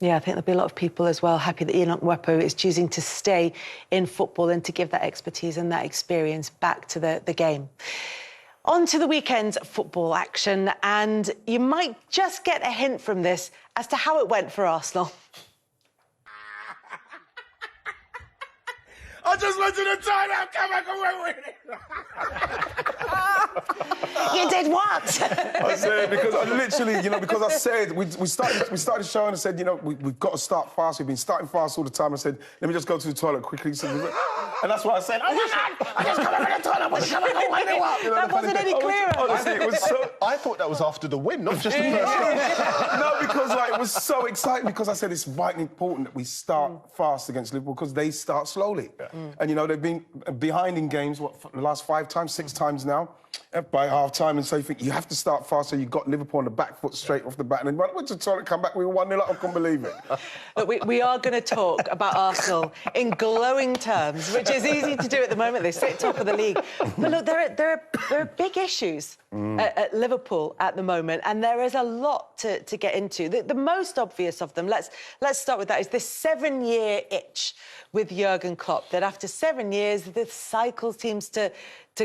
Yeah, I think there'll be a lot of people as well happy that Enoch Mwepu is choosing to stay in football and to give that expertise and that experience back to the game. On to the weekend's football action, and you might just get a hint from this as to how it went for Arsenal. I just went to the timeout, come back and went with it. You did what? I said, because I literally, because I said, we started the show and I said, we've got to start fast. We've been starting fast all the time. I said, let me just go to the toilet quickly. So and that's what I said. Oh, my God, I just come out of the toilet. When you come out, wind it up. That wasn't any clearer. Honestly, it was so... I thought that was after the win, not just the first half. No, because it was so exciting, because I said it's vitally important that we start fast against Liverpool, because they start slowly. Yeah. And, they've been behind in games, the last 5 times, 6 times now, by half-time, and so you think you have to start fast, so you've got Liverpool on the back foot straight off the bat, and then went to the toilet, come back, we were 1-0 up, I couldn't believe it. Look, we are going to talk about Arsenal in glowing terms, which is easy to do at the moment. They sit top of the league. But look, there are big issues at Liverpool at the moment, and there is a lot to get into. The most obvious of them, let's start with that, is this 7-year itch with Jurgen Klopp, that after 7 years, the cycle seems to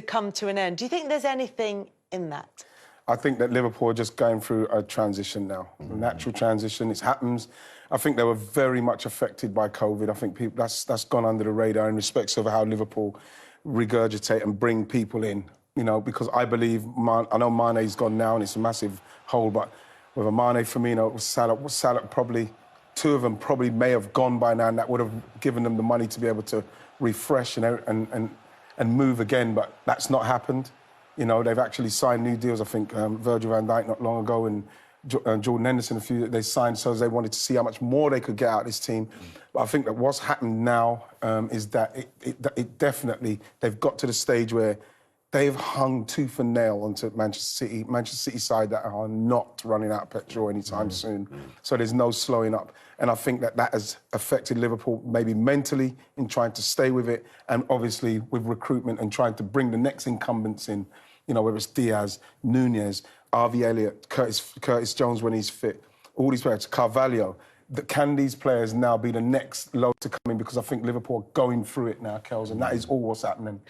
come to an end. Do you think there's anything in that? I think that Liverpool are just going through a transition now, a natural transition. It happens. I think they were very much affected by COVID. I think that's gone under the radar in respects of how Liverpool regurgitate and bring people in, because I believe, I know Mane's gone now and it's a massive hole, but with a Mane, Firmino, Salah probably, 2 of them probably may have gone by now, and that would have given them the money to be able to refresh and move again, but that's not happened. They've actually signed new deals. I think Virgil van Dijk not long ago and Jordan Henderson, a few that they signed, so they wanted to see how much more they could get out of this team. But I think that what's happened now is that it definitely, they've got to the stage where they've hung tooth and nail onto Manchester City side that are not running out of petrol anytime soon. So there's no slowing up. And I think that has affected Liverpool maybe mentally in trying to stay with it, and obviously with recruitment and trying to bring the next incumbents in, whether it's Diaz, Nunez, Harvey Elliott, Curtis Jones when he's fit, all these players, Carvalho. Can these players now be the next low to come in? Because I think Liverpool are going through it now, Kels, and that is all what's happening.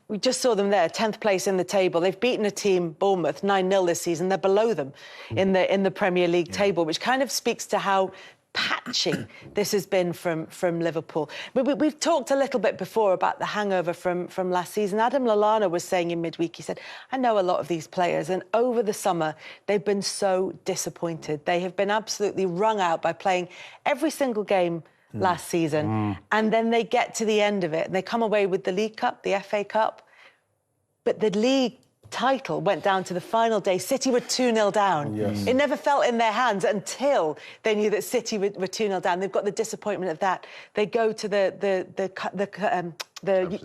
We just saw them there, 10th place in the table. They've beaten a team, Bournemouth, 9-0 this season. They're below them in the Premier League table, which kind of speaks to how patchy this has been from Liverpool. We've talked a little bit before about the hangover from last season. Adam Lallana was saying in midweek, he said, I know a lot of these players, and over the summer, they've been so disappointed. They have been absolutely wrung out by playing every single game last season, and then they get to the end of it, and they come away with the League Cup, the FA Cup, but the league title went down to the final day. City were 2-0 down. Yes. It never felt in their hands until they knew that City were 2-0 down. They've got the disappointment of that. They go to the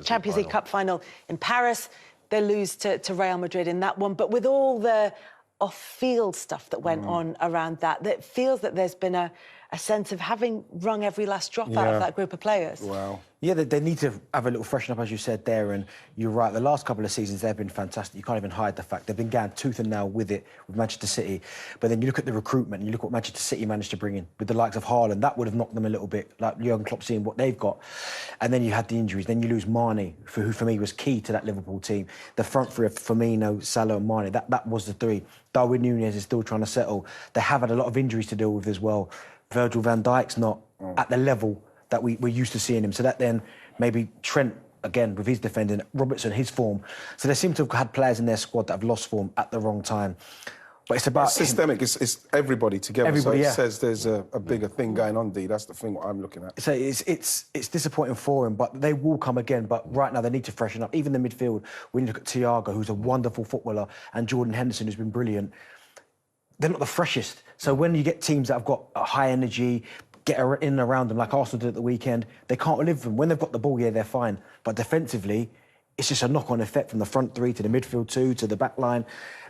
Champions League Cup final in Paris. They lose to Real Madrid in that one. But with all the off-field stuff that went on around that, it feels that there's been a sense of having wrung every last drop out of that group of players. Wow. Yeah, they need to have a little freshen up, as you said there, and you're right, the last couple of seasons, they've been fantastic. You can't even hide the fact they've been going tooth and nail with it, with Manchester City. But then you look at the recruitment, and you look what Manchester City managed to bring in, with the likes of Haaland, that would have knocked them a little bit, like Jurgen Klopp seeing what they've got. And then you had the injuries, then you lose Mane, who for me was key to that Liverpool team. The front three of Firmino, Salah and Mane, that was the three. Darwin Nunez is still trying to settle. They have had a lot of injuries to deal with as well. Virgil van Dijk's not at the level that we're used to seeing him. So that then maybe Trent, again, with his defending, Robertson, his form. So they seem to have had players in their squad that have lost form at the wrong time. But it's about... It's systemic. It's everybody together. Everybody, so it says there's a bigger thing going on, D. That's the thing what I'm looking at. So it's disappointing for him, but they will come again. But right now they need to freshen up. Even the midfield, when you look at Thiago, who's a wonderful footballer, and Jordan Henderson, who's been brilliant, they're not the freshest. So when you get teams that have got a high energy, get in and around them, like Arsenal did at the weekend, they can't live with them. When they've got the ball, yeah, they're fine. But defensively, it's just a knock-on effect from the front three to the midfield two to the back line.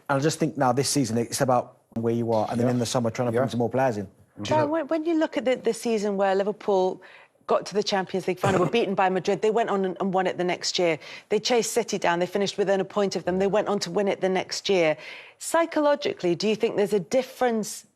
And I just think now this season, it's about where you are, and then in the summer, trying to bring some more players in. When you look at the season where Liverpool got to the Champions League final, were beaten by Madrid, they went on and won it the next year. They chased City down, they finished within a point of them, they went on to win it the next year. Psychologically, do you think there's a difference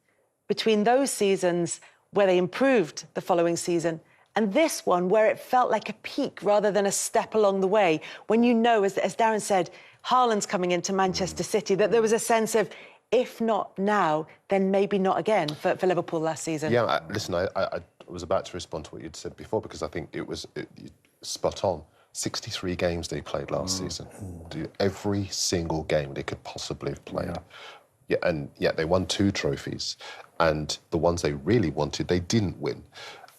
between those seasons where they improved the following season, and this one where it felt like a peak rather than a step along the way, when you know, as Darren said, Haaland's coming into Manchester City, that there was a sense of, if not now, then maybe not again for Liverpool last season. Yeah, listen, I was about to respond to what you'd said before, because I think it was spot on. 63 games they played last season. Every single game they could possibly have played. Yeah, and yet they won 2 trophies, and the ones they really wanted, they didn't win.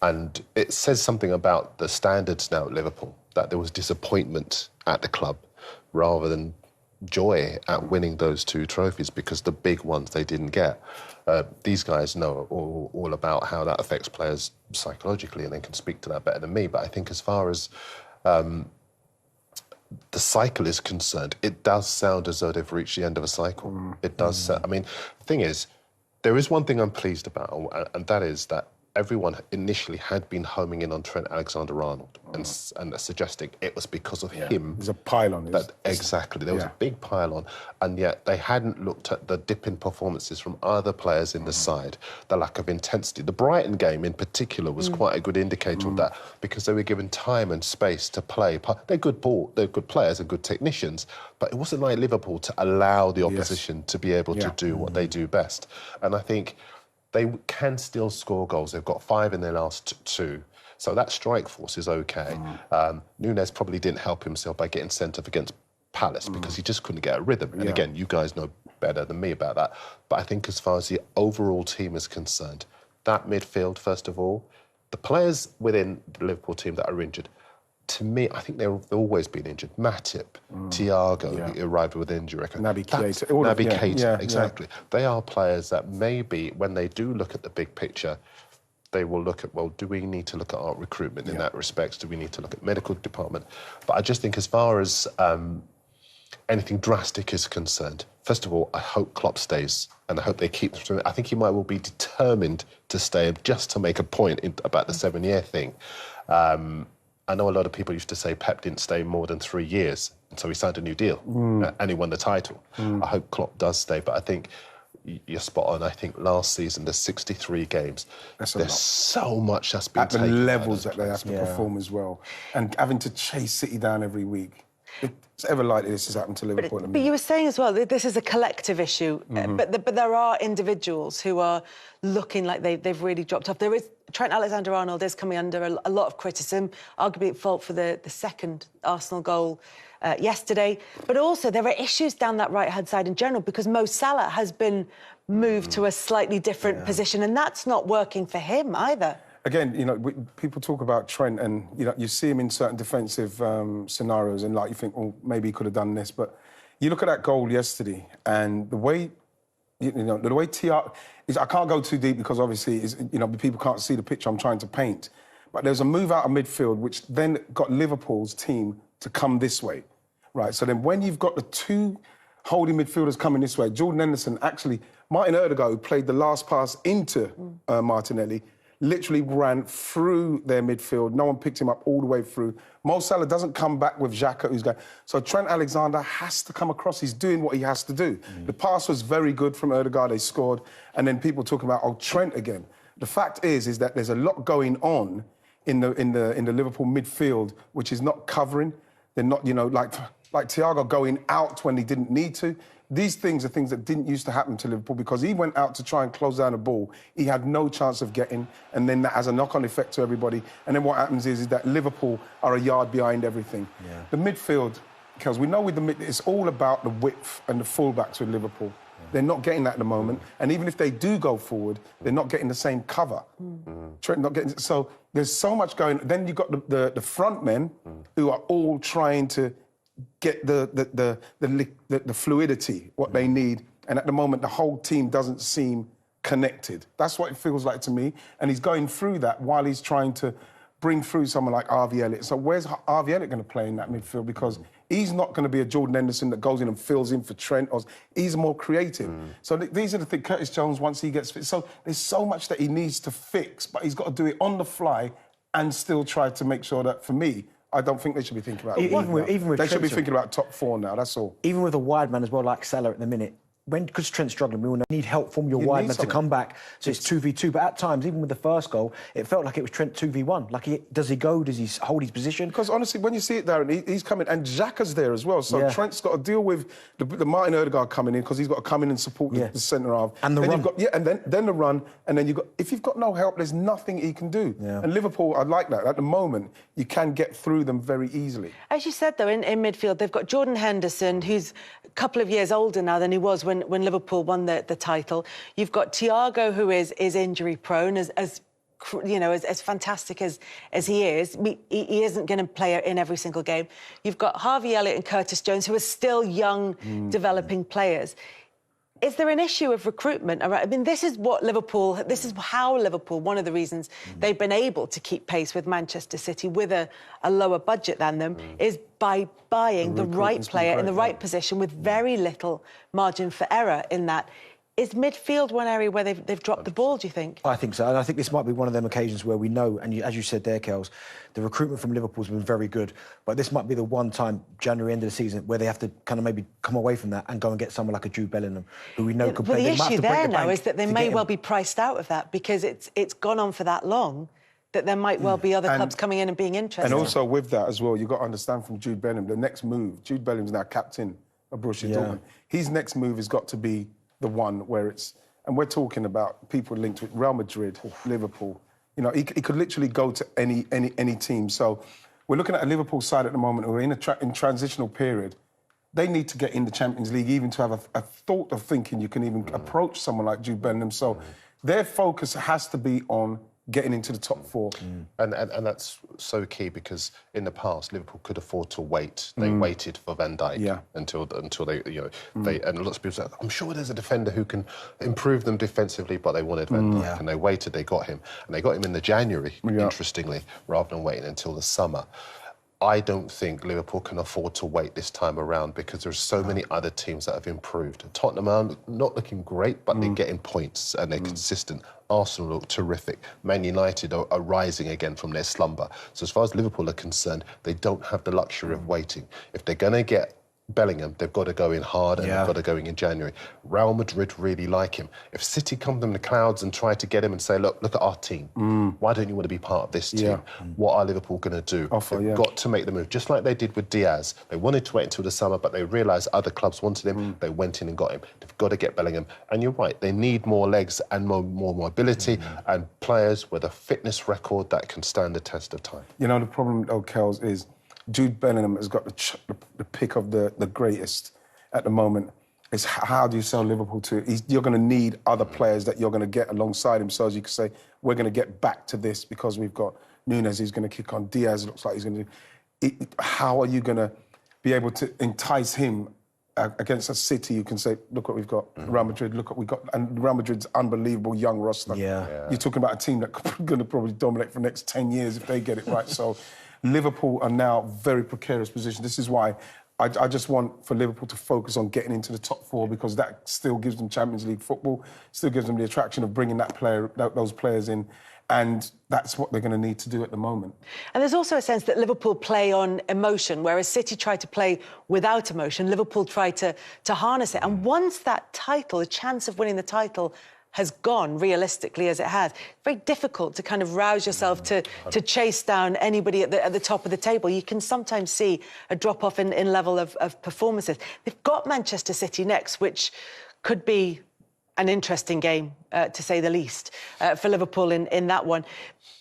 And it says something about the standards now at Liverpool, that there was disappointment at the club rather than joy at winning those 2 trophies, because the big ones they didn't get. These guys know all about how that affects players psychologically, and they can speak to that better than me. But I think as far as the cycle is concerned, it does sound as though they've reached the end of a cycle. It does sound, I mean, the thing is, there is one thing I'm pleased about, and that is that everyone initially had been homing in on Trent Alexander-Arnold and suggesting it was because of him. There's a pile-on. Exactly. There was a big pile-on, and yet they hadn't looked at the dip in performances from other players in the side, the lack of intensity. The Brighton game in particular was quite a good indicator of that, because they were given time and space to play. They're good players and good technicians, but it wasn't like Liverpool to allow the opposition to be able to do what they do best. And I think they can still score goals. They've got 5 in their last 2. So that strike force is OK. Núñez probably didn't help himself by getting sent off against Palace because he just couldn't get a rhythm. And again, you guys know better than me about that. But I think as far as the overall team is concerned, that midfield, first of all, the players within the Liverpool team that are injured, to me, I think they've always been injured. Matip, Thiago arrived with injury. Naby Keita. Exactly. They are players that maybe, when they do look at the big picture, they will look at, well, do we need to look at our recruitment in that respect? Do we need to look at medical department? But I just think as far as anything drastic is concerned, first of all, I hope Klopp stays, and I hope they keep him. I think he might well be determined to stay just to make a point about the 7-year thing. I know a lot of people used to say Pep didn't stay more than 3 years, and so he signed a new deal, and he won the title. I hope Klopp does stay, but I think you're spot on. I think last season, there's 63 games. There's so much that's been taken. At the levels that they have to perform as well, and having to chase City down every week. It's ever likely this has happened to Liverpool. But you were saying as well that this is a collective issue, but there are individuals who are looking like they've really dropped off. There is Trent Alexander-Arnold is coming under a lot of criticism, arguably at fault for the second Arsenal goal yesterday. But also there are issues down that right-hand side in general, because Mo Salah has been moved to a slightly different position, and that's not working for him either. Again, you know, people talk about Trent, and you know, you see him in certain defensive scenarios, and like you think, well, maybe he could have done this. But you look at that goal yesterday, and the way, the way Thiago is, I can't go too deep because obviously, people can't see the picture I'm trying to paint. But there's a move out of midfield which then got Liverpool's team to come this way, right? So then when you've got the 2 holding midfielders coming this way, Jordan Henderson, actually, Martin Odegaard, who played the last pass into Martinelli, literally ran through their midfield. No one picked him up all the way through. Mo Salah doesn't come back with Xhaka, who's going. So Trent Alexander has to come across. He's doing what he has to do. The pass was very good from Odegaard. They scored. And then people talking about, oh, Trent again. The fact is that there's a lot going on in the Liverpool midfield, which is not covering. They're not, like Thiago going out when he didn't need to. These things are things that didn't used to happen to Liverpool, because he went out to try and close down a ball. He had no chance of getting, and then that has a knock-on effect to everybody. And then what happens is that Liverpool are a yard behind everything. Yeah. The midfield, because we know with it's all about the width and the fullbacks with Liverpool. Yeah. They're not getting that at the moment. And even if they do go forward, they're not getting the same cover. Trent not getting. So there's so much going. Then you've got the front men who are all trying to get the fluidity, what they need. And at the moment, the whole team doesn't seem connected. That's what it feels like to me. And he's going through that while he's trying to bring through someone like Harvey Elliott. So where's Harvey Elliott going to play in that midfield? Because he's not going to be a Jordan Henderson that goes in and fills in for Trent. He's more creative. So these are the things. Curtis Jones, once he gets fit. So there's so much that he needs to fix, but he's got to do it on the fly and still try to make sure that, for me, I don't think they should be thinking about even with they should be thinking about top 4 now, that's all. Even with a wide man as well, like Salah at the minute, because Trent's struggling, we all need help from your You wide need man to someone. come back. So it's 2v2. But at times, even with the first goal, it felt like it was Trent 2v1. Like, does he go? Does he hold his position? Because honestly, when you see it, Darren, he's coming, and Xhaka's there as well. So Yeah. Trent's got to deal with the Martin Odegaard coming in because he's got to come in and support the centre half. And the then run. You've got, and then the run, and then if you've got no help, there's nothing he can do. Yeah. And Liverpool, I like that. At the moment, you can get through them very easily. As you said, though, in midfield, they've got Jordan Henderson, who's a couple of years older now than he was when Liverpool won the title. You've got Thiago, who is injury-prone, as fantastic as he is. He isn't going to play in every single game. You've got Harvey Elliott and Curtis Jones, who are still young, developing players. Is there an issue of recruitment? I mean, this is how Liverpool, one of the reasons they've been able to keep pace with Manchester City with a lower budget than them is by buying the right player in the right position with very little margin for error in that. Is midfield one area where they've dropped the ball, do you think? I think so. And I think this might be one of them occasions where we know, and as you said there, Kels, the recruitment from Liverpool's been very good. But this might be the one time, January, end of the season, where they have to kind of maybe come away from that and go and get someone like a Jude Bellingham, who we know can play. Well, the issue there now is that they may well be priced out of that because it's gone on for that long that there might well be other clubs coming in and being interested. And also with that as well, you've got to understand from Jude Bellingham, the next move, Jude Bellingham's now captain of Borussia Dortmund. His next move has got to be the one where it's... And we're talking about people linked with Real Madrid, Liverpool. You know, he could literally go to any team. So we're looking at a Liverpool side at the moment who are in transitional period. They need to get in the Champions League even to have a thought of thinking you can even approach someone like Jude Bellingham. So their focus has to be on getting into the top four. And that's so key because in the past Liverpool could afford to wait. They waited for Van Dijk until they and lots of people said, I'm sure there's a defender who can improve them defensively, but they wanted Van Dijk and they waited, they got him. And they got him in the January, interestingly, rather than waiting until the summer. I don't think Liverpool can afford to wait this time around because there's so many other teams that have improved. Tottenham are not looking great, but they're getting points and they're consistent. Arsenal look terrific. Man United are rising again from their slumber. So as far as Liverpool are concerned, they don't have the luxury of waiting. If they're going to get Bellingham, they've got to go in hard and they've got to go in January. Real Madrid really like him. If City come from the clouds and try to get him and say, look at our team. Why don't you want to be part of this team? What are Liverpool going to do? They've got to make the move, just like they did with Diaz. They wanted to wait until the summer, but they realised other clubs wanted him. They went in and got him. They've got to get Bellingham. And you're right, they need more legs and more mobility and players with a fitness record that can stand the test of time. You know, the problem, though, Kels, is Jude Bellingham has got the pick of the greatest at the moment. It's how do you sell Liverpool to? You're going to need other players that you're going to get alongside him. So as you can say, we're going to get back to this because we've got Núñez who's going to kick on. Diaz looks like he's going to do. How are you going to be able to entice him against a City? You can say, look what we've got. Real Madrid, look what we've got. And Real Madrid's unbelievable young roster. You're talking about a team that's going to probably dominate for the next 10 years if they get it right. So Liverpool are now very precarious position. This is why I just want for Liverpool to focus on getting into the top four because that still gives them Champions League football, still gives them the attraction of bringing those players in. And that's what they're going to need to do at the moment. And there's also a sense that Liverpool play on emotion, whereas City try to play without emotion. Liverpool try to harness it. And once that title, the chance of winning the title, has gone realistically as it has, it's very difficult to kind of rouse yourself to chase down anybody at the top of the table. You can sometimes see a drop-off in level of performances. They've got Manchester City next, which could be an interesting game, to say the least, for Liverpool in that one.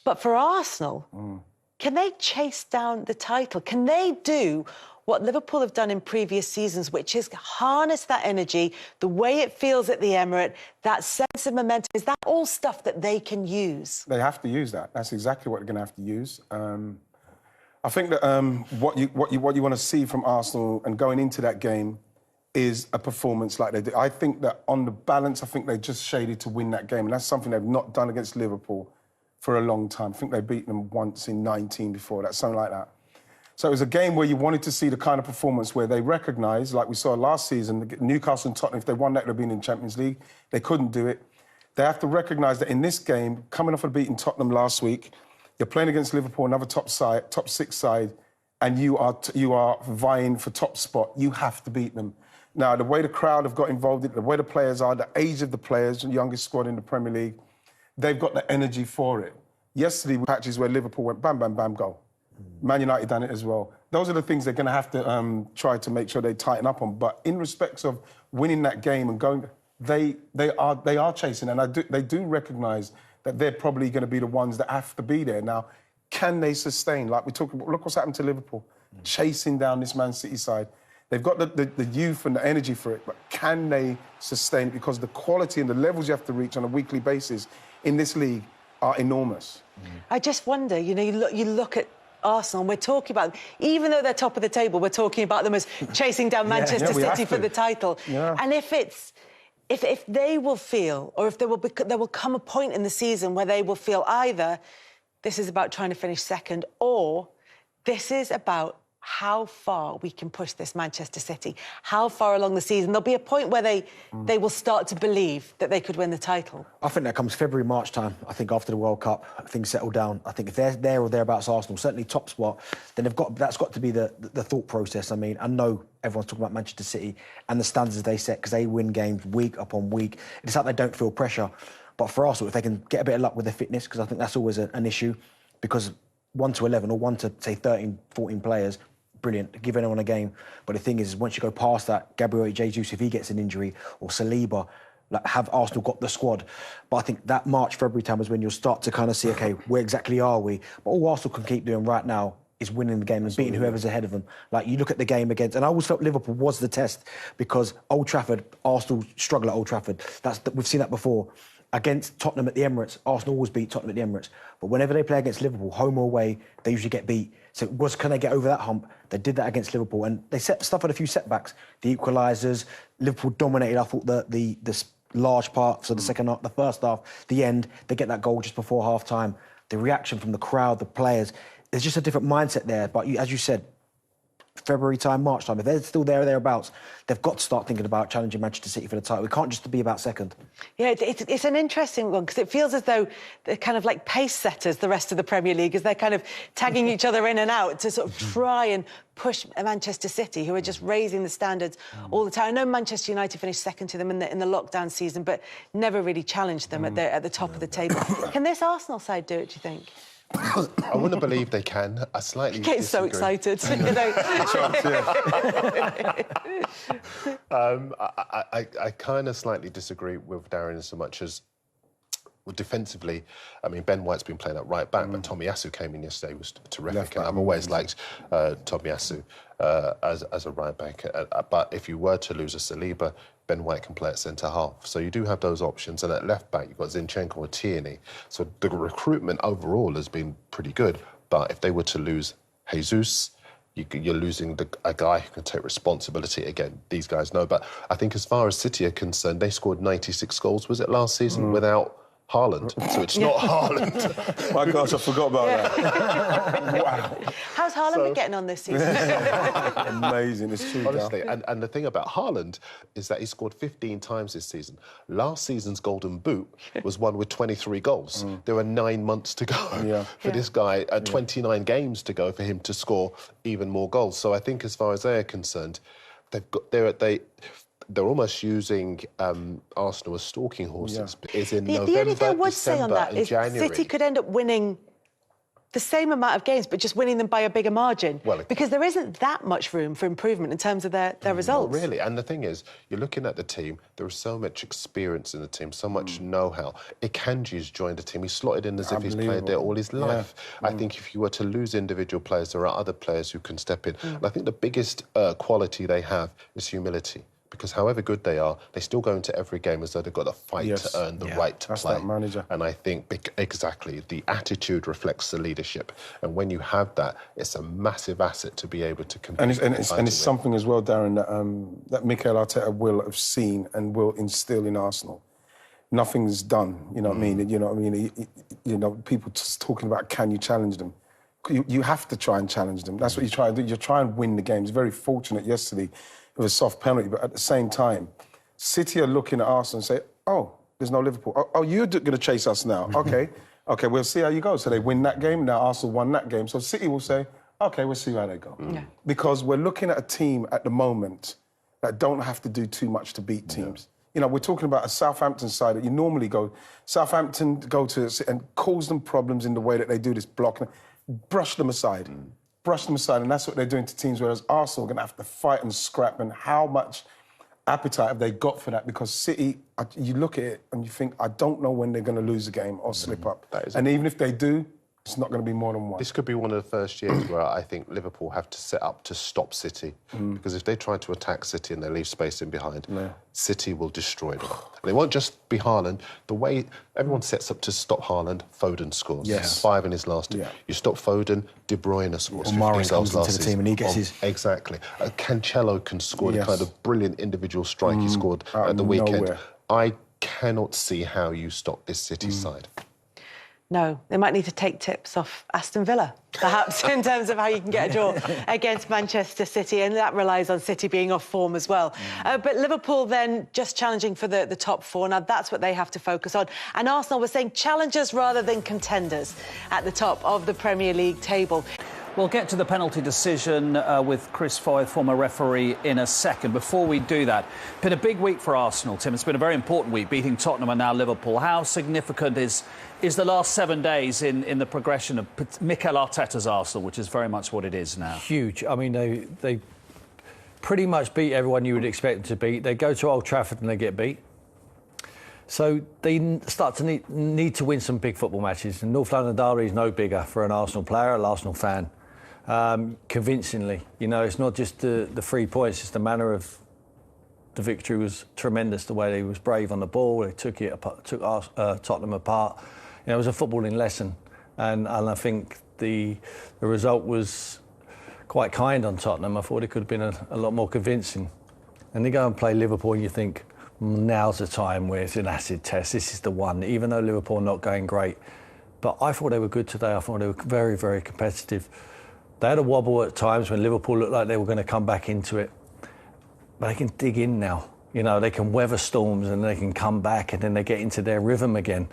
But for Arsenal, can they chase down the title? Can they do what Liverpool have done in previous seasons, which is harness that energy, the way it feels at the Emirates, that sense of momentum? Is that all stuff that they can use? They have to use that. That's exactly what they're going to have to use. I think that what you want to see from Arsenal and going into that game is a performance like they did. I think that on the balance, I think they just shaded to win that game, and that's something they've not done against Liverpool for a long time. I think they beat them once in 19 before that, something like that. So it was a game where you wanted to see the kind of performance where they recognised, like we saw last season, Newcastle and Tottenham, if they won that, they'd have been in Champions League. They couldn't do it. They have to recognise that in this game, coming off of beating Tottenham last week, you're playing against Liverpool, another top six side, and you are vying for top spot. You have to beat them. Now, the way the crowd have got involved, the way the players are, the age of the players, the youngest squad in the Premier League, they've got the energy for it. Yesterday, patches where Liverpool went bam, bam, bam, go. Man United done it as well. Those are the things they're going to have to try to make sure they tighten up on. But in respects of winning that game and going, they are chasing, and they do recognise that they're probably going to be the ones that have to be there. Now, can they sustain? Like we talk about, look what's happened to Liverpool, chasing down this Man City side. They've got the youth and the energy for it, but can they sustain it? Because the quality and the levels you have to reach on a weekly basis in this league are enormous. I just wonder, you know, you look at Arsenal, and we're talking about, even though they're top of the table, we're talking about them as chasing down Manchester City for the title. Yeah. And if they will feel, or if there will come a point in the season where they will feel either this is about trying to finish second, or this is about how far we can push this Manchester City, how far along the season. There'll be a point where they will start to believe that they could win the title. I think that comes February, March time. I think after the World Cup, things settle down. I think if they're there or thereabouts Arsenal, certainly top spot, then that's got to be the thought process. I mean, I know everyone's talking about Manchester City and the standards they set because they win games week upon week. It's like they don't feel pressure. But for Arsenal, if they can get a bit of luck with their fitness, because I think that's always an issue, because 1 to 11 or 1 to, say, 13, 14 players, brilliant, give anyone a game. But the thing is, once you go past that, Gabriel Jesus, if he gets an injury, or Saliba, like, have Arsenal got the squad? But I think that March, February time is when you'll start to kind of see, OK, where exactly are we? But all Arsenal can keep doing right now is winning the game and beating whoever's ahead of them. Like, you look at the game against... And I always felt Liverpool was the test, because Old Trafford, Arsenal struggle at Old Trafford. We've seen that before. Against Tottenham at the Emirates, Arsenal always beat Tottenham at the Emirates. But whenever they play against Liverpool, home or away, they usually get beat. So can they get over that hump? They did that against Liverpool, and they suffered a few setbacks. The equalisers, Liverpool dominated, I thought, the large part, so the first half, the end, they get that goal just before half-time. The reaction from the crowd, the players, there's just a different mindset there. But as you said, February time, March time, if they're still there or thereabouts, they've got to start thinking about challenging Manchester City for the title. It can't just be about second. Yeah, it's an interesting one, because it feels as though they're kind of like pace setters, the rest of the Premier League, as they're kind of tagging each other in and out to sort of try and push Manchester City, who are just raising the standards all the time. I know Manchester United finished second to them in the lockdown season, but never really challenged them at the top of the table. Can this Arsenal side do it, do you think? I wouldn't believe they can. I slightly Getting disagree. so excited, you know. I kind of slightly disagree with Darren in so much as, well, defensively, I mean, Ben White's been playing at right back, but Tomiyasu came in yesterday, was terrific. And I've always liked Tomiyasu as a right back. But if you were to lose a Saliba, Ben White can play at centre-half. So you do have those options. And at left-back, you've got Zinchenko or Tierney. So the recruitment overall has been pretty good. But if they were to lose Jesus, you're losing a guy who can take responsibility. Again, these guys know. But I think as far as City are concerned, they scored 96 goals, was it, last season, without Haaland. So it's not Haaland. My gosh, I forgot about that. Wow. How's Haaland been getting on this season? Amazing, it's true. Honestly, and the thing about Haaland is that he scored 15 times this season. Last season's Golden Boot was won with 23 goals. There are 9 months to go for this guy, 29 games to go for him to score even more goals. So I think as far as they are concerned, they're almost using Arsenal as stalking horses. It's in November, the only thing I would December, say on that and is January. City could end up winning the same amount of games, but just winning them by a bigger margin. Well, because there isn't that much room for improvement in terms of their results. Not really. And the thing is, you're looking at the team, there is so much experience in the team, so much know-how. Ikanji's joined the team. He's slotted in as if he's played there all his life. I think if you were to lose individual players, there are other players who can step in. And I think the biggest quality they have is humility. Because however good they are, they still go into every game as though they've got to fight to earn the right to play. That's that manager. And I think, exactly, the attitude reflects the leadership. And when you have that, it's a massive asset to be able to compete. And it's something as well, Darren, that Mikel Arteta will have seen and will instill in Arsenal. Nothing's done, you know what I mean? You know what I mean? You know, people just talking about, can you challenge them? You have to try and challenge them. That's what you try and do. You try and win the games. Very fortunate yesterday with a soft penalty, but at the same time, City are looking at Arsenal and say, oh, there's no Liverpool. Oh, you're going to chase us now. OK, we'll see how you go. So they win that game, now Arsenal won that game. So City will say, OK, we'll see how they go. Because we're looking at a team at the moment that don't have to do too much to beat teams. You know, we're talking about a Southampton side that you normally go... Southampton go to and cause them problems in the way that they do this blocking. Brush them aside. Brush them aside, and that's what they're doing to teams, whereas Arsenal are going to have to fight and scrap, and how much appetite have they got for that? Because City, you look at it and you think, I don't know when they're going to lose a game or slip up. And even if they do, it's not going to be more than one. This could be one of the first years where I think Liverpool have to set up to stop City. Because if they try to attack City and they leave space in behind, City will destroy them. And it won't just be Haaland. The way everyone sets up to stop Haaland, Foden scores. Yes. 5 in his last 2. You stop Foden, De Bruyne scores. Marin comes into the team and he gets his... Exactly. Cancelo can score the kind of brilliant individual strike he scored at the weekend. Nowhere. I cannot see how you stop this City side. No, they might need to take tips off Aston Villa, perhaps, in terms of how you can get a draw against Manchester City, and that relies on City being off form as well. But Liverpool then just challenging for the top 4. Now, that's what they have to focus on. And Arsenal was saying challengers rather than contenders at the top of the Premier League table. We'll get to the penalty decision with Chris Foy, former referee, in a second. Before we do that, it's been a big week for Arsenal, Tim. It's been a very important week, beating Tottenham and now Liverpool. How significant is the last 7 days in the progression of Mikel Arteta's Arsenal, which is very much what it is now? Huge. I mean, they pretty much beat everyone you would expect them to beat. They go to Old Trafford and they get beat. So they start to need to win some big football matches. And North London Derby is no bigger for an Arsenal player, an Arsenal fan. Convincingly, you know, it's not just the 3 points, it's the manner of the victory was tremendous. The way they was brave on the ball, they took Tottenham apart. You know, it was a footballing lesson, and I think the result was quite kind on Tottenham. I thought it could have been a lot more convincing. And they go and play Liverpool, and you think now's the time where it's an acid test. This is the one, even though Liverpool are not going great. But I thought they were good today. I thought they were very, very competitive. They had a wobble at times when Liverpool looked like they were going to come back into it. But they can dig in now. You know, they can weather storms and they can come back and then they get into their rhythm again.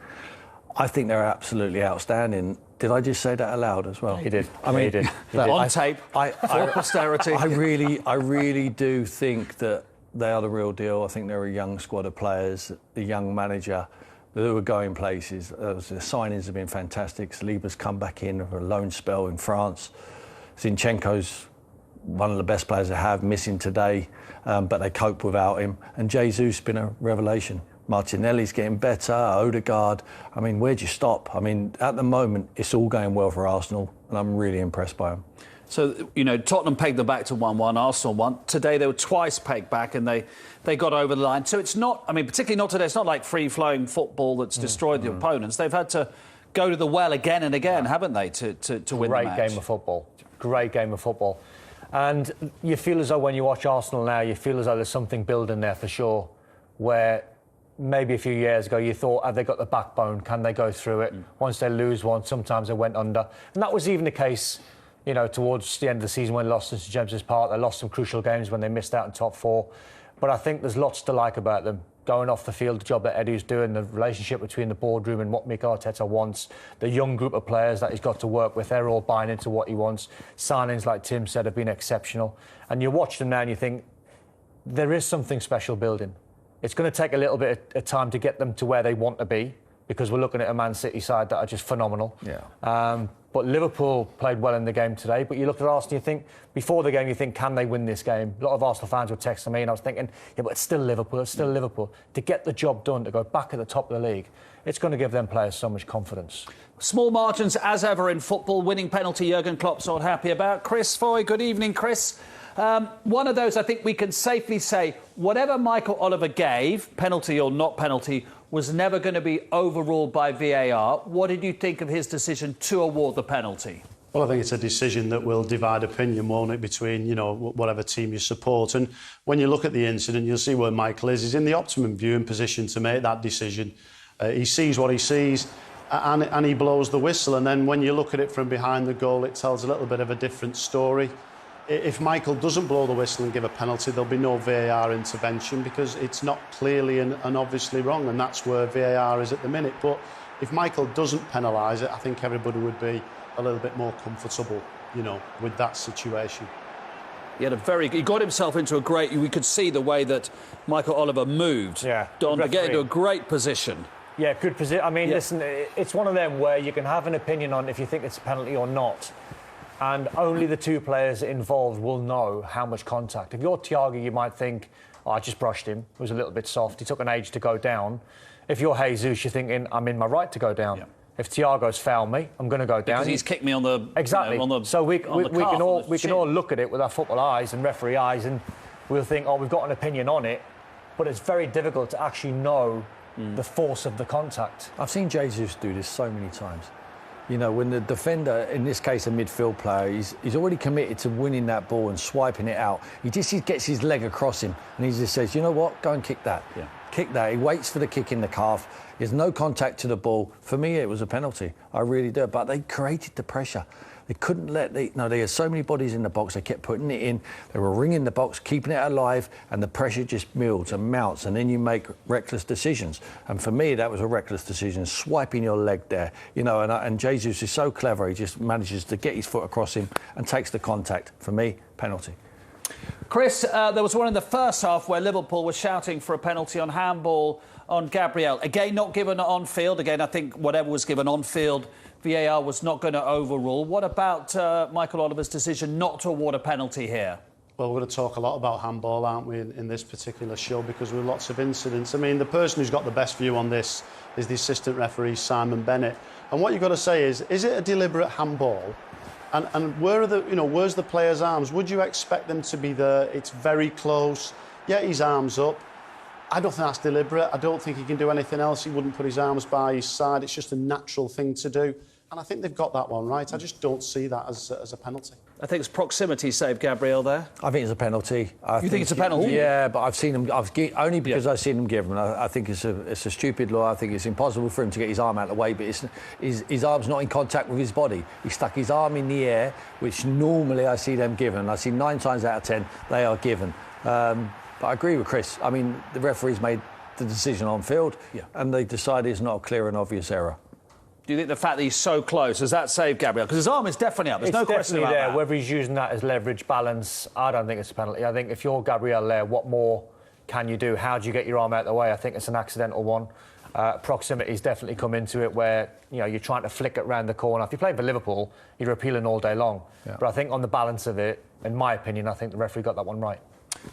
I think they're absolutely outstanding. Did I just say that aloud as well? He did. I mean, he did. On tape, for posterity. I really do think that they are the real deal. I think they're a young squad of players, a young manager who are going places. The signings have been fantastic. Saliba's come back in for a loan spell in France. Zinchenko's one of the best players they have, missing today, but they cope without him. And Jesus been a revelation. Martinelli's getting better, Odegaard. I mean, where'd you stop? I mean, at the moment, it's all going well for Arsenal, and I'm really impressed by them. So, you know, Tottenham pegged them back to 1-1, Arsenal won. Today they were twice pegged back and they got over the line. So it's not, I mean, particularly not today, it's not like free-flowing football that's destroyed the opponents. They've had to go to the well again and again, haven't they, to win the match? Great game of football. Great game of football. And you feel as though when you watch Arsenal now, you feel as though there's something building there for sure, where maybe a few years ago you thought, have they got the backbone? Can they go through it? Once they lose one, sometimes they went under. And that was even the case, you know, towards the end of the season when they lost to St James's Park. They lost some crucial games when they missed out in top 4. But I think there's lots to like about them. Going off the field, the job that Eddie's doing, the relationship between the boardroom and what Mikel Arteta wants, the young group of players that he's got to work with, they're all buying into what he wants. Signings, like Tim said, have been exceptional. And you watch them now and you think, there is something special building. It's going to take a little bit of time to get them to where they want to be, because we're looking at a Man City side that are just phenomenal. Yeah. But Liverpool played well in the game today. But you look at Arsenal, you think, before the game, you think, can they win this game? A lot of Arsenal fans were texting me, and I was thinking, yeah, but it's still Liverpool, it's still Liverpool. To get the job done, to go back at the top of the league, it's going to give them players so much confidence. Small margins, as ever, in football. Winning penalty, Jurgen Klopp's not happy about. Chris Foy, good evening, Chris. One of those, I think we can safely say, whatever Michael Oliver gave, penalty or not penalty, was never going to be overruled by VAR. What did you think of his decision to award the penalty? Well, I think it's a decision that will divide opinion, won't it, between, you know, whatever team you support. And when you look at the incident, you'll see where Michael is. He's in the optimum viewing position to make that decision. He sees what he sees and he blows the whistle. And then when you look at it from behind the goal, it tells a little bit of a different story. If Michael doesn't blow the whistle and give a penalty, there'll be no VAR intervention because it's not clearly and obviously wrong, and that's where VAR is at the minute. But if Michael doesn't penalise it, I think everybody would be a little bit more comfortable, you know, with that situation. He got himself into a great... We could see the way that Michael Oliver moved. Yeah. Don to get into a great position. Yeah, good position. I mean, listen, it's one of them where you can have an opinion on if you think it's a penalty or not. And only the two players involved will know how much contact. If you're Thiago, you might think, I just brushed him. It was a little bit soft. He took an age to go down. If you're Jesus, you're thinking, I'm in my right to go down. Yeah. If Thiago's fouled me, I'm going to go down. Because he's kicked me on the... Exactly. You know, so we can all look at it with our football eyes and referee eyes, and we'll think, we've got an opinion on it, but it's very difficult to actually know the force of the contact. I've seen Jesus do this so many times. You know, when the defender, in this case a midfield player, he's already committed to winning that ball and swiping it out. He gets his leg across him and he just says, you know what, go and kick that. Yeah. Kick that. He waits for the kick in the calf. There's no contact to the ball. For me, it was a penalty. I really do. But they created the pressure. They couldn't let... they had so many bodies in the box. They kept putting it in. They were ringing the box, keeping it alive, and the pressure just builds and mounts, and then you make reckless decisions. And for me, that was a reckless decision, swiping your leg there. You know, and Jesus is so clever. He just manages to get his foot across him and takes the contact. For me, penalty. Chris, there was one in the first half where Liverpool was shouting for a penalty on handball on Gabriel. Again, not given on field. Again, I think whatever was given on field, VAR was not going to overrule. What about Michael Oliver's decision not to award a penalty here? Well, we're going to talk a lot about handball, aren't we, in this particular show, because there were lots of incidents. I mean, the person who's got the best view on this is the assistant referee, Simon Bennett. And what you've got to say is it a deliberate handball? And where are the, where's the player's arms? Would you expect them to be there? It's very close. Yeah, his arms up. I don't think that's deliberate. I don't think he can do anything else. He wouldn't put his arms by his side. It's just a natural thing to do. And I think they've got that one right. I just don't see that as a penalty. I think it's proximity saved Gabriel there. I think it's a penalty. You think it's a penalty? Yeah, but I've seen him. Only because I've seen him give him. I think it's a stupid law. I think it's impossible for him to get his arm out of the way. But his arm's not in contact with his body. He stuck his arm in the air, which normally I see them given. I see 9 times out of 10 they are given. But I agree with Chris. I mean, the referees made the decision on field, and they decided it's not a clear and obvious error. Do you think the fact that he's so close, does that save Gabriel? Because his arm is definitely up. There's no question about that. Whether he's using that as leverage, balance, I don't think it's a penalty. I think if you're Gabriel there, what more can you do? How do you get your arm out of the way? I think it's an accidental one. Proximity's definitely come into it where, you're trying to flick it round the corner. If you played for Liverpool, you're appealing all day long. Yeah. But I think on the balance of it, in my opinion, I think the referee got that one right.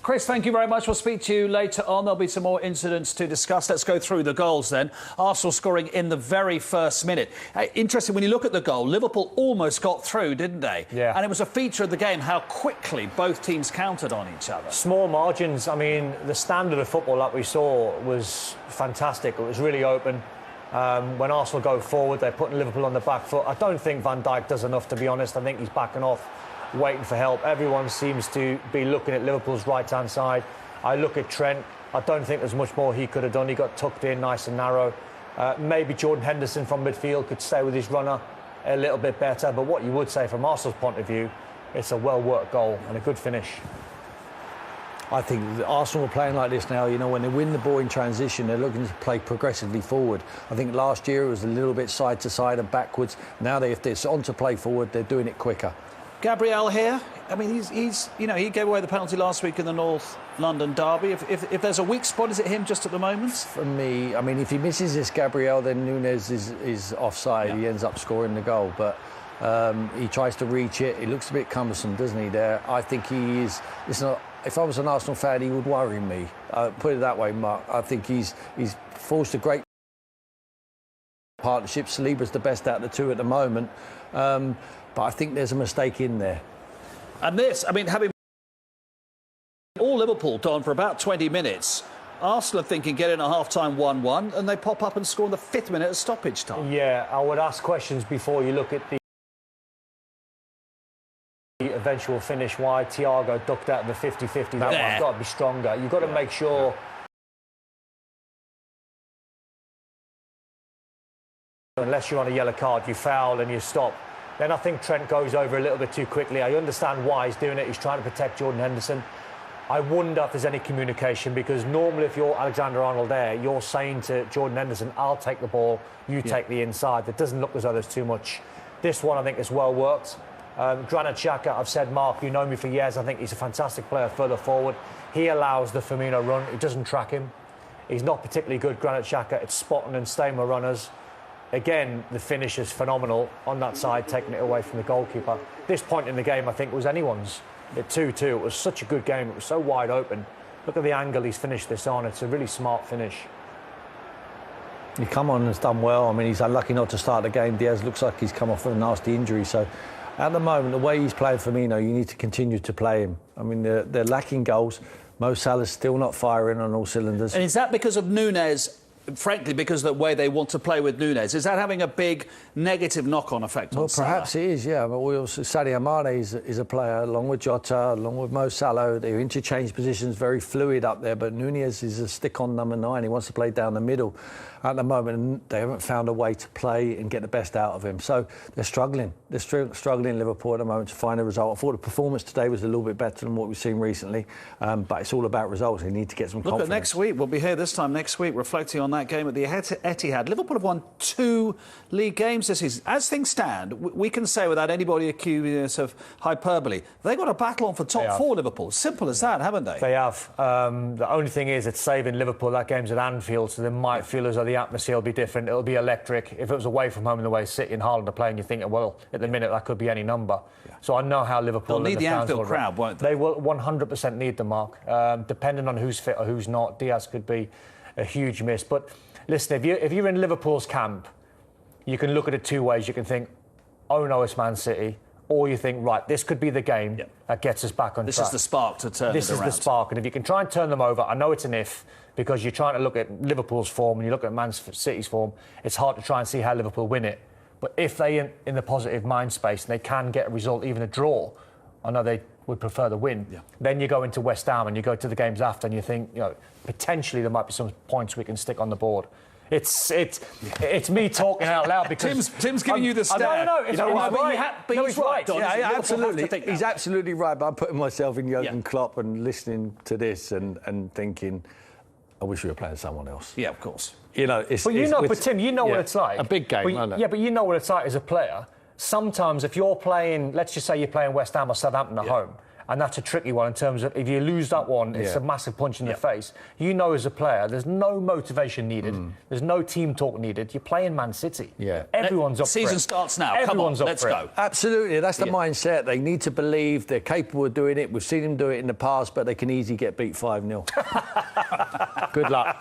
Chris, thank you very much. We'll speak to you later on. There'll be some more incidents to discuss. Let's go through the goals then. Arsenal scoring in the very first minute. Interesting, when you look at the goal, Liverpool almost got through, didn't they? Yeah. And it was a feature of the game how quickly both teams countered on each other. Small margins. I mean, the standard of football that we saw was fantastic. It was really open. When Arsenal go forward, they're putting Liverpool on the back foot. I don't think Van Dijk does enough, to be honest. I think he's backing off, waiting for help. Everyone seems to be looking at Liverpool's right-hand side. I look at Trent. I don't think there's much more he could have done. He got tucked in nice and narrow. Maybe Jordan Henderson from midfield could stay with his runner a little bit better. But what you would say from Arsenal's point of view, it's a well-worked goal and a good finish. I think Arsenal are playing like this now. When they win the ball in transition, they're looking to play progressively forward. I think last year it was a little bit side to side and backwards. Now, if they're on to play forward, they're doing it quicker. Gabriel here, I mean, he gave away the penalty last week in the North London derby. If there's a weak spot, is it him just at the moment? For me, I mean, if he misses this Gabriel, then Nunes is offside. Yeah. He ends up scoring the goal. But he tries to reach it. It looks a bit cumbersome, doesn't he, there? I think he is... If I was an Arsenal fan, he would worry me. Put it that way, Mark. I think he's forced a great partnership. Saliba's the best out of the two at the moment. But I think there's a mistake in there. And this, I mean, having all Liverpool done for about 20 minutes, Arsenal are thinking get in at half-time 1-1, and they pop up and score in the 5th minute of stoppage time. Yeah, I would ask questions before you look at the eventual finish. Why Thiago ducked out of the 50-50. That one's got to be stronger. You've got to make sure... Unless you're on a yellow card, you foul and you stop. Then I think Trent goes over a little bit too quickly. I understand why he's doing it. He's trying to protect Jordan Henderson. I wonder if there's any communication, because normally if you're Alexander-Arnold there, you're saying to Jordan Henderson, I'll take the ball, you take the inside. It doesn't look as though there's too much. This one, I think, is well worked. Granit Xhaka, I've said, Mark, you know me for years, I think he's a fantastic player further forward. He allows the Firmino run, he doesn't track him. He's not particularly good, Granit Xhaka, at spotting and staying with runners. Again, the finish is phenomenal on that side, taking it away from the goalkeeper. This point in the game, I think, was anyone's. At 2-2, it was such a good game, it was so wide open. Look at the angle he's finished this on, it's a really smart finish. He come on and has done well. I mean, he's unlucky not to start the game. Diaz looks like he's come off with a nasty injury. So, at the moment, the way he's playing Firmino, you need to continue to play him. I mean, they're lacking goals. Mo Salah's still not firing on all cylinders. And is that because of Núñez? Frankly, because of the way they want to play with Núñez, is that having a big negative knock-on effect on Salah? Well, perhaps it is, yeah. But we also, Sadio Mane is a player, along with Jota, along with Mo Salah. They interchange positions, very fluid up there. But Núñez is a stick-on number 9. He wants to play down the middle. At the moment, they haven't found a way to play and get the best out of him. So they're struggling. They're struggling, Liverpool, at the moment, to find a result. I thought the performance today was a little bit better than what we've seen recently. But it's all about results. They need to get some confidence. Look at next week. We'll be here this time next week reflecting on that game at the Etihad. Liverpool have won 2 league games this season. As things stand, we can say without anybody accusing us of hyperbole, they've got a battle on for top 4, Liverpool. Simple as that, haven't they? They have. The only thing is it's saving Liverpool. That game's at Anfield, so they might feel as though the atmosphere will be different. It'll be electric. If it was away from home and the way City and Haaland are playing, you think, well, at the minute that could be any number. Yeah. So I know how Liverpool... They'll need the Anfield crowd, won't they? They will 100% need the Mark. Depending on who's fit or who's not, Diaz could be a huge miss. But listen, if you're in Liverpool's camp, you can look at it 2 ways. You can think, oh no, it's Man City. Or you think, right, this could be the game that gets us back on track. This is the spark to turn it around. This is the spark. And if you can try and turn them over, I know it's an if, because you're trying to look at Liverpool's form and you look at Man City's form, it's hard to try and see how Liverpool win it. But if they're in the positive mind space and they can get a result, even a draw, I know they would prefer the win, then you go into West Ham and you go to the games after and you think, you know, potentially there might be some points we can stick on the board. It's me talking out loud because Tim's giving you the stare. No, it's right. But he's right. Yeah, absolutely. He's absolutely right. But I'm putting myself in Jurgen Klopp and listening to this and thinking, I wish we were playing someone else. Yeah, of course. You know, but Tim, you know what it's like. A big game, isn't it? Yeah, but you know what it's like as a player. Sometimes if you're playing, let's just say you're playing West Ham or Southampton at home, and that's a tricky one in terms of if you lose that one, it's a massive punch in the face. You know as a player, there's no motivation needed. There's no team talk needed. You're playing Man City. Yeah. Everyone's up for it. Season starts now. Everyone's Come on, up let's for go. it. Absolutely. That's the mindset. They need to believe they're capable of doing it. We've seen them do it in the past, but they can easily get beat 5-0. Good luck.